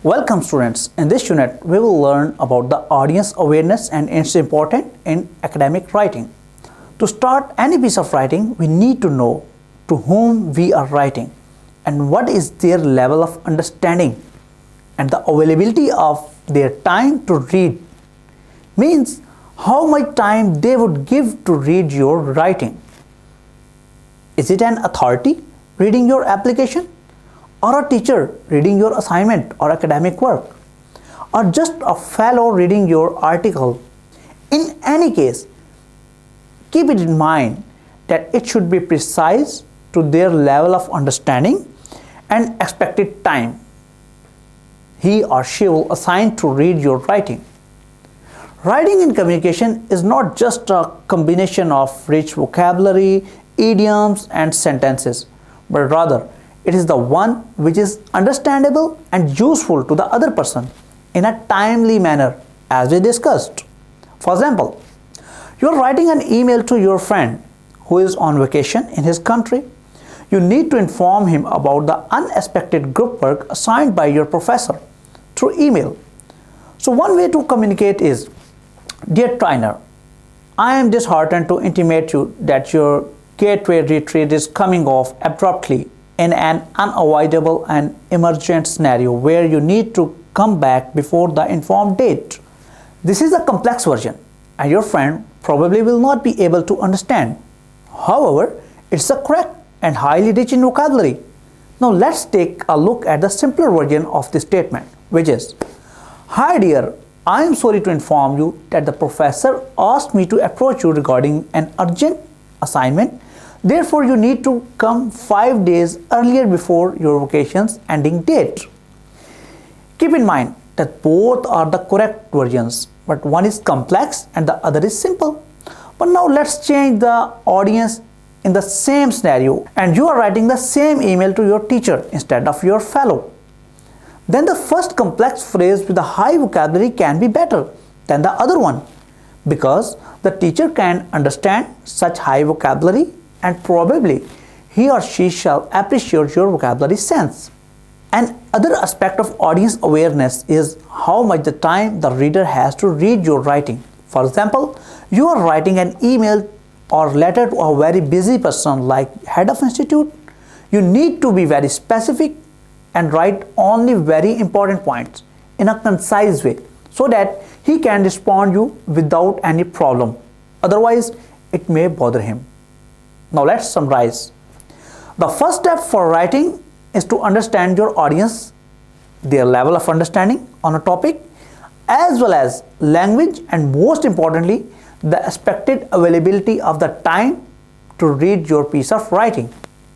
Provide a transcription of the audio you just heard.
Welcome students. In this unit, we will learn about the audience awareness and it's important in academic writing. To start any piece of writing, we need to know to whom we are writing and what is their level of understanding and the availability of their time to read. Means how much time they would give to read your writing. Is it an authority reading your application? Or a teacher reading your assignment or academic work, or just a fellow reading your article? In any case, keep it in mind that it should be precise to their level of understanding and expected time he or she will assign to read your writing. Writing in communication is not just a combination of rich vocabulary, idioms, and sentences, but rather it is the one which is understandable and useful to the other person in a timely manner, as we discussed. For example, you are writing an email to your friend who is on vacation in his country. You need to inform him about the unexpected group work assigned by your professor through email. So one way to communicate is, "Dear Tyner, I am disheartened to intimate you that your getaway retreat is coming off abruptly in an unavoidable and emergent scenario where you need to come back before the informed date." This is a complex version and your friend probably will not be able to understand. However, it's a correct and highly rich in vocabulary. Now let's take a look at the simpler version of this statement, which is, "Hi dear, I am sorry to inform you that the professor asked me to approach you regarding an urgent assignment. Therefore, you need to come 5 days earlier before your vacation's ending date." Keep in mind that both are the correct versions, but one is complex and the other is simple. But now let's change the audience in the same scenario and you are writing the same email to your teacher instead of your fellow. Then the first complex phrase with a high vocabulary can be better than the other one because the teacher can understand such high vocabulary and probably he or she shall appreciate your vocabulary sense. Another aspect of audience awareness is how much the time the reader has to read your writing. For example, you are writing an email or letter to a very busy person like head of institute. You need to be very specific and write only very important points in a concise way so that he can respond you without any problem. Otherwise, it may bother him. Now let's summarize. The first step for writing is to understand your audience, their level of understanding on a topic, as well as language and most importantly, the expected availability of the time to read your piece of writing.